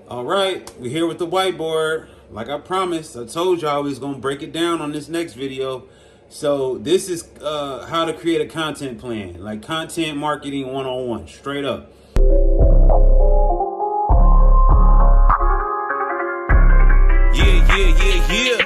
All right, we're here with the whiteboard. Like I promised, I told y'all we was gonna break it down on this next video. So this is how to create a content plan, like content marketing 101, straight up. Yeah.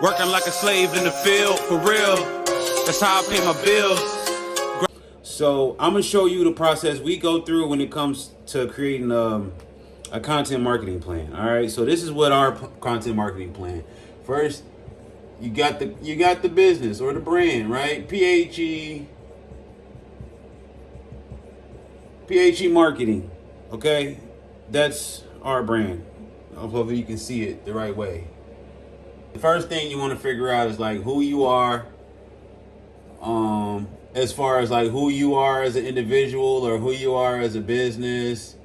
Working like a slave in the field, for real. That's how I pay my bills. So I'm gonna show you the process we go through when it comes to creating a content marketing plan. All right, so this is what our content marketing plan. First, you got the business or the brand, right? PHE marketing. Okay, that's our brand. Hopefully you can see it the right way. The first thing you want to figure out is like who you are. As far as like who you are as an individual or who you are as a business.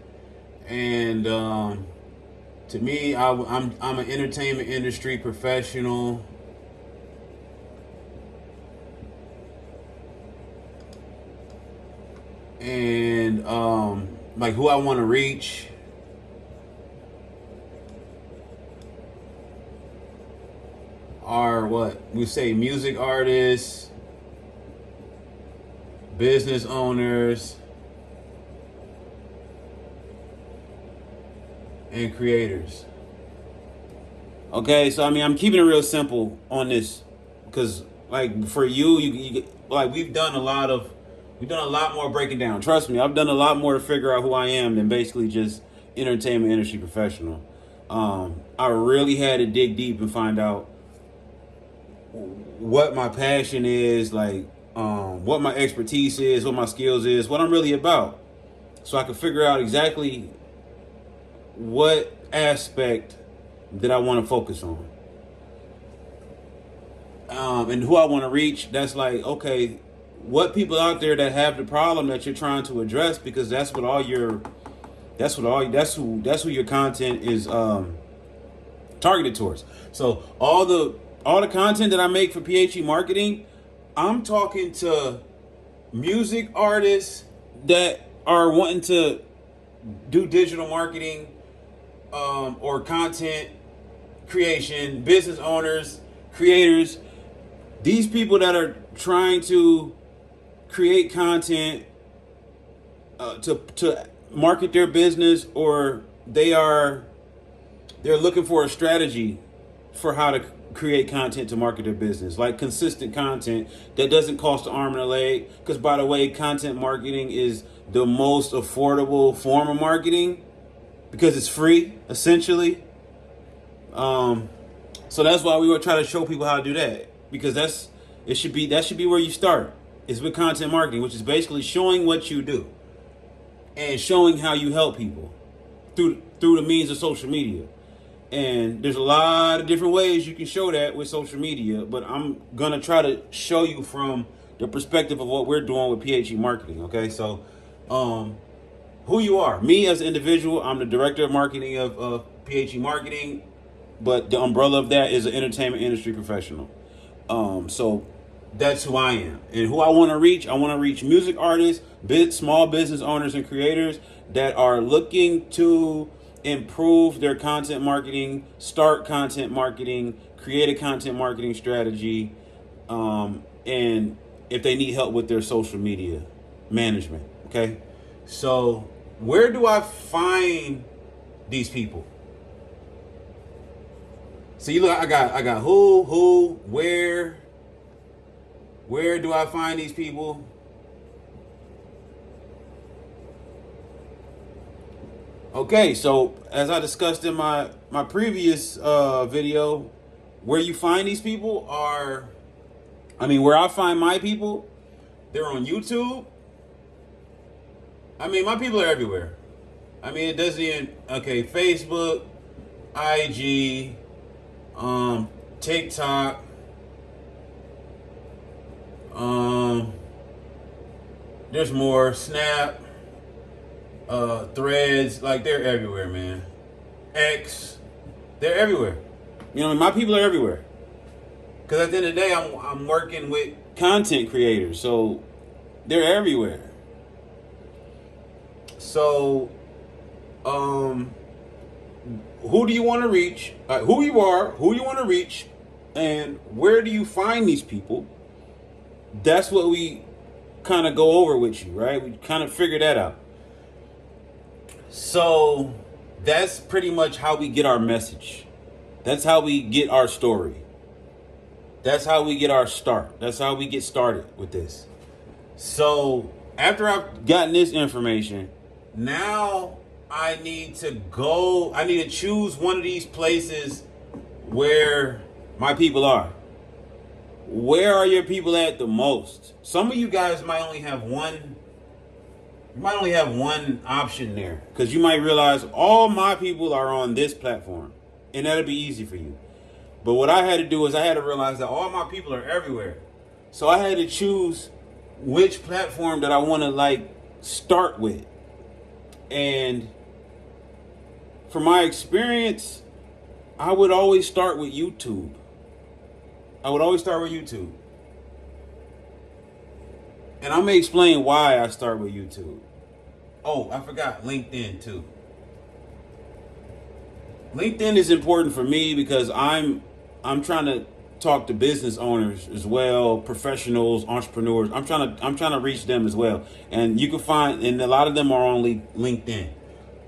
And to me, I'm an entertainment industry professional. And like who I want to reach. Are what we say music artists, business owners, and creators. Okay, so I mean, I'm keeping it real simple on this because, like, for you like we've done a lot more breaking down. Trust me, I've done a lot more to figure out who I am than basically just entertainment industry professional. I really had to dig deep and find out what my passion is, like what my expertise is, what my skills is, what I'm really about, so I can figure out exactly what aspect that I want to focus on, and who I want to reach. That's like, okay, what people out there that have the problem that you're trying to address, because that's who your content is targeted towards. So all the content that I make for PHE marketing, I'm talking to music artists that are wanting to do digital marketing or content creation, business owners, creators, these people that are trying to create content to market their business, or they're looking for a strategy for how to create content to market their business, like consistent content that doesn't cost an arm and a leg. Because by the way, content marketing is the most affordable form of marketing because it's free, essentially. So that's why we were trying to show people how to do that, because that should be where you start. Is with content marketing, which is basically showing what you do and showing how you help people through the means of social media. And there's a lot of different ways you can show that with social media, but I'm going to try to show you from the perspective of what we're doing with PHE marketing, okay? So, who you are. Me as an individual, I'm the director of marketing of PHE marketing, but the umbrella of that is an entertainment industry professional. So that's who I am. And who I want to reach music artists, small business owners and creators that are looking to improve their content marketing, start content marketing, create a content marketing strategy, and if they need help with their social media management. Okay, so where do I find these people? See, look, I got who, where do I find these people? Okay, so as I discussed in my previous video, where you find these people where I find my people, they're on YouTube. I mean, my people are everywhere. I mean, it doesn't even, Facebook, IG, TikTok, there's more, Snap, Threads, like they're everywhere, man. X, they're everywhere. You know, my people are everywhere. Because at the end of the day, I'm working with content creators, so they're everywhere. So, who do you want to reach? Who you are, who you want to reach, and where do you find these people? That's what we kind of go over with you, right? We kind of figure that out. So that's pretty much how we get our message. That's how we get our story. That's how we get our start. That's how we get started with this. So after I've gotten this information, now I need to choose one of these places where my people are. Where are your people at the most? Some of you guys might only have one. You might only have one option there, because you might realize all my people are on this platform, and that'll be easy for you. But what I had to do is I had to realize that all my people are everywhere. So I had to choose which platform that I want to start with. And from my experience, I would always start with YouTube. And I'm going to explain why I start with YouTube. Oh, I forgot LinkedIn too. LinkedIn is important for me because I'm trying to talk to business owners as well, professionals, entrepreneurs. I'm trying to reach them as well. And you can find, and a lot of them are on LinkedIn.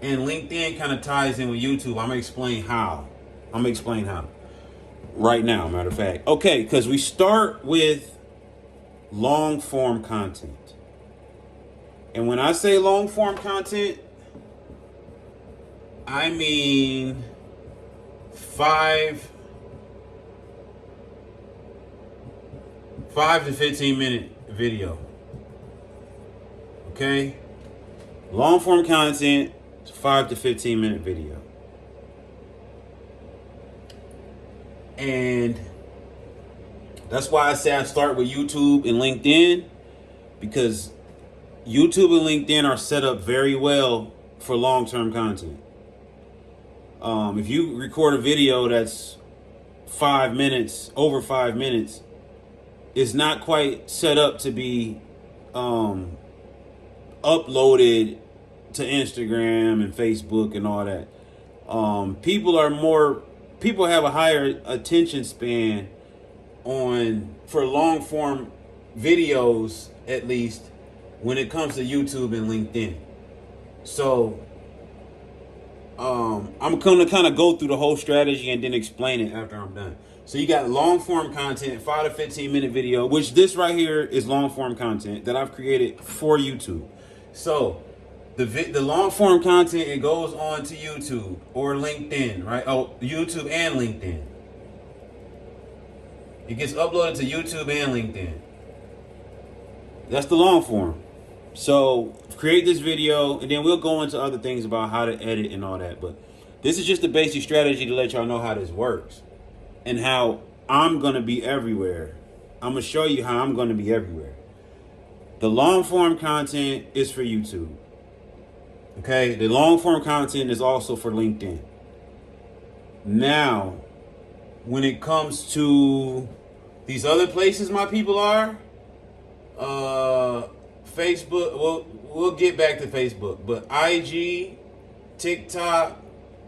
And LinkedIn kind of ties in with YouTube. I'm going to explain how. Right now, matter of fact. Okay, because we start with long form content. And when I say long form content, I mean 5 to 15 minute video. Okay? Long form content, 5 to 15 minute video. And that's why I say I start with YouTube and LinkedIn, because YouTube and LinkedIn are set up very well for long-term content. If you record a video that's 5 minutes, over 5 minutes, it's not quite set up to be uploaded to Instagram and Facebook and all that. People have a higher attention span for long form videos, at least when it comes to YouTube and LinkedIn. So I'm going to kind of go through the whole strategy and then explain it after I'm done. So you got long form content, 5 to 15 minute video, which this right here is long form content that I've created for YouTube. So the long form content, it goes on to YouTube or LinkedIn, right? Oh, YouTube and LinkedIn. It gets uploaded to YouTube and LinkedIn. That's the long form. So create this video, and then we'll go into other things about how to edit and all that. But this is just a basic strategy to let y'all know how this works and how I'm going to be everywhere. I'm going to show you how I'm going to be everywhere. The long form content is for YouTube. Okay, the long form content is also for LinkedIn. Now, when it comes to these other places my people are, Facebook, we'll get back to Facebook, but IG, TikTok,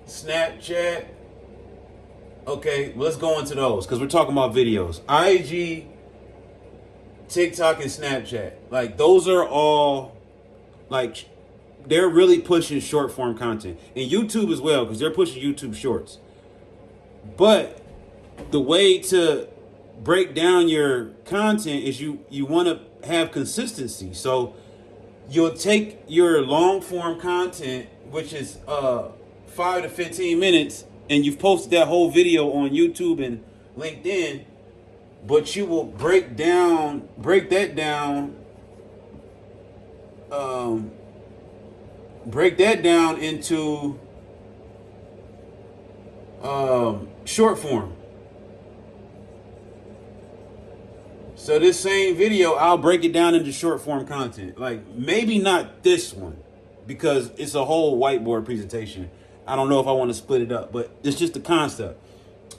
Snapchat. Okay, let's go into those because we're talking about videos. IG, TikTok, and Snapchat. Those are all they're really pushing short form content, and YouTube as well, because they're pushing YouTube Shorts. But the way to break down your content is you want to have consistency. So you'll take your long form content, which is 5 to 15 minutes, and you've posted that whole video on YouTube and LinkedIn, but you will break that down into short form. So this same video, I'll break it down into short form content. Maybe not this one, because it's a whole whiteboard presentation. I don't know if I want to split it up, but it's just the concept.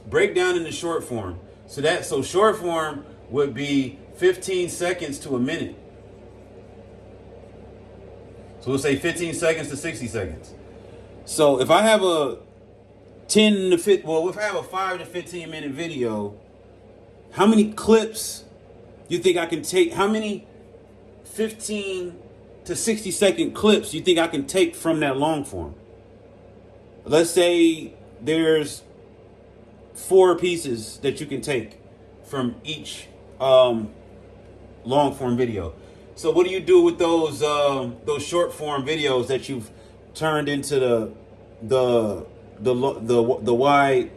Break down into short form. So short form would be 15 seconds to a minute. So we'll say 15 seconds to 60 seconds. So if I have a 10 to 15, well, if I have a 5 to 15 minute video, how many clips you think I can take? How many 15 to 60 second clips you think I can take from that long form? Let's say there's 4 pieces that you can take from each long form video. So what do you do with those short form videos that you've turned into the wide,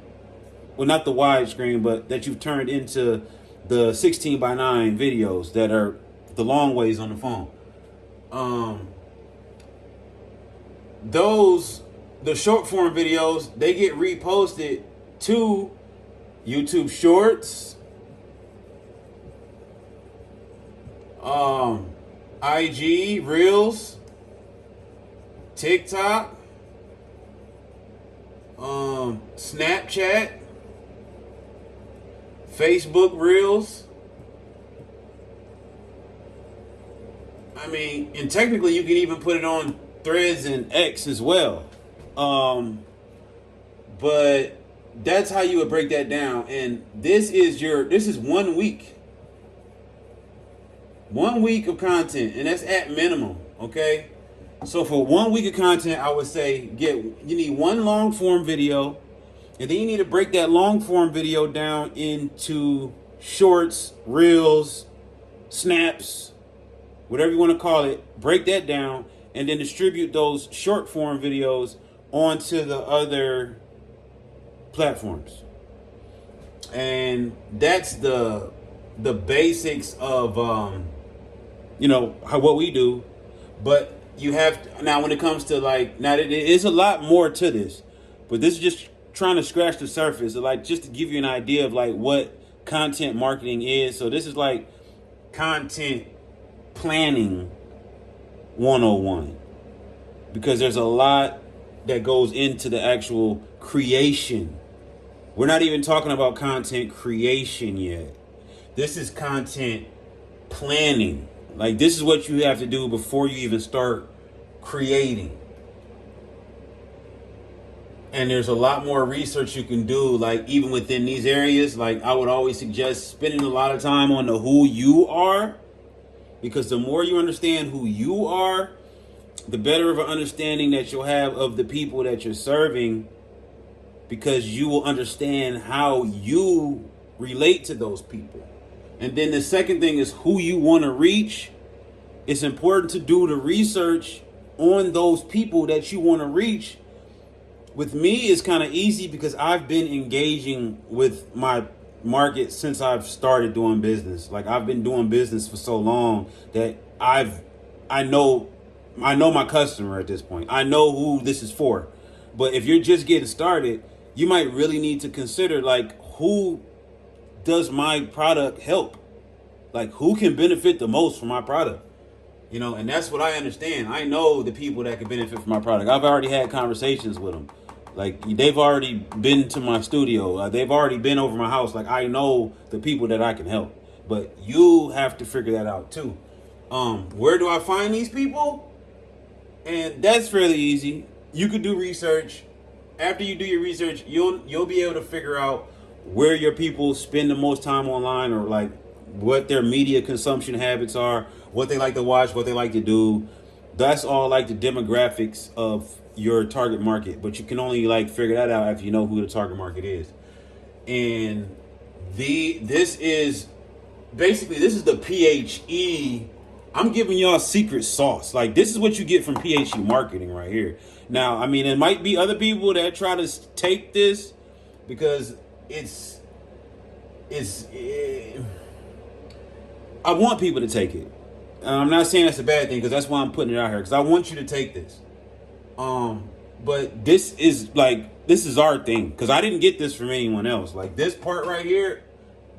well, not the wide screen, but that you've turned into the 16:9 videos that are the long ways on the phone? The short form videos, they get reposted to YouTube Shorts, IG Reels, TikTok, Snapchat, Facebook Reels. I mean, and technically you can even put it on Threads and X as well. But that's how you would break that down. And this is 1 week. 1 week of content, and that's at minimum, okay? So for 1 week of content, I would say you need one long form video, and then you need to break that long form video down into shorts, reels, snaps, whatever you want to call it. Break that down, and then distribute those short form videos onto the other platforms. And that's the basics of what we do. But you have to, now when it comes to now it is a lot more to this, but this is just trying to scratch the surface, just to give you an idea of what content marketing is. So this is content planning 101, because there's a lot that goes into the actual creation. We're not even talking about content creation yet. This is content planning. This is what you have to do before you even start creating. And there's a lot more research you can do, even within these areas. I would always suggest spending a lot of time on the who you are, because the more you understand who you are, the better of an understanding that you'll have of the people that you're serving, because you will understand how you relate to those people. And then the second thing is who you want to reach. It's important to do the research on those people that you want to reach. With me, it's kind of easy because I've been engaging with my market since I've started doing business. I've been doing business for so long that I know my customer at this point. I know who this is for. But if you're just getting started, you might really need to consider who does my product help? Who can benefit the most from my product? And that's what I understand. I know the people that can benefit from my product. I've already had conversations with them. They've already been to my studio. They've already been over my house. I know the people that I can help. But you have to figure that out too. Where do I find these people? And that's fairly easy. You could do research. After you do your research, you'll be able to figure out where your people spend the most time online, or what their media consumption habits are, what they like to watch, what they like to do. That's all the demographics of your target market, but you can only figure that out after you know who the target market is. And this is the PHE. I'm giving y'all secret sauce. This is what you get from PHE marketing right here. Now, I mean, it might be other people that try to take this because I want people to take it. I'm not saying that's a bad thing, because that's why I'm putting it out here, because I want you to take this. But this is our thing, because I didn't get this from anyone else. This part right here,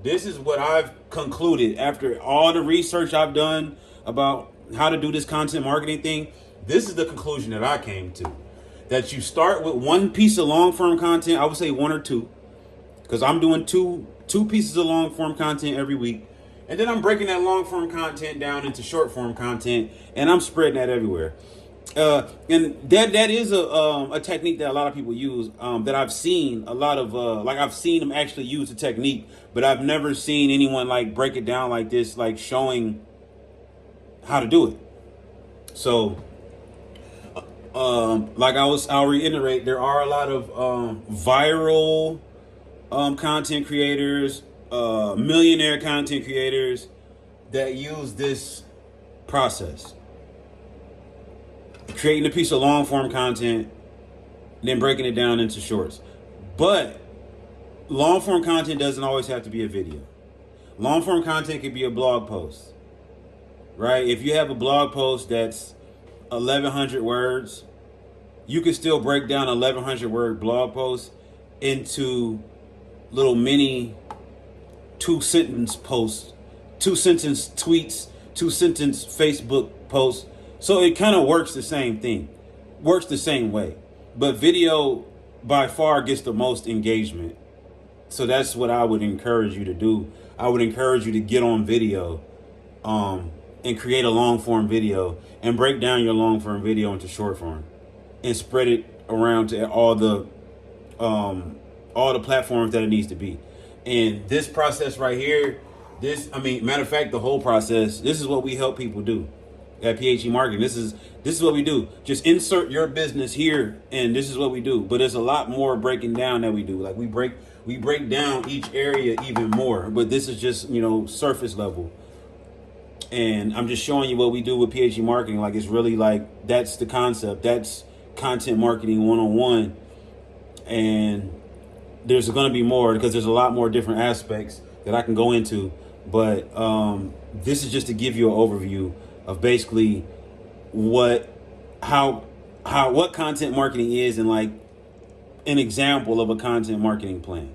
this is what I've concluded after all the research I've done about how to do this content marketing thing. This is the conclusion that I came to. That you start with one piece of long form content. I would say 1 or 2, because I'm doing two pieces of long form content every week. And then I'm breaking that long form content down into short form content, and I'm spreading that everywhere. And that is a technique that a lot of people use. That I've seen a lot of like I've seen them actually use the technique, but I've never seen anyone like break it down like this, like showing how to do it. So, I'll reiterate, there are a lot of viral content creators, millionaire content creators that use this process. Creating a piece of long form content, then breaking it down into shorts. But long form content doesn't always have to be a video. Long form content could be a blog post, right? If you have a blog post that's 1,100 words, you can still break down 1,100 word blog posts into little mini 2 sentence posts, 2 sentence tweets, 2 sentence Facebook posts. So it kind of works the same thing, works the same way. But video by far gets the most engagement. So that's what I would encourage you to do. I would encourage you to get on video and create a long form video and break down your long form video into short form and spread it around to all the platforms that it needs to be. And this process right here, matter of fact, the whole process, this is what we help people do at PHE Marketing. This is what we do. Just insert your business here, and this is what we do. But there's a lot more breaking down that we do. Like we break down each area even more. But this is just, surface level. And I'm just showing you what we do with PHE Marketing. Like, it's really like, that's the concept. That's content marketing 101. And there's going to be more, because there's a lot more different aspects that I can go into. But this is just to give you an overview of basically what content marketing is, and like an example of a content marketing plan.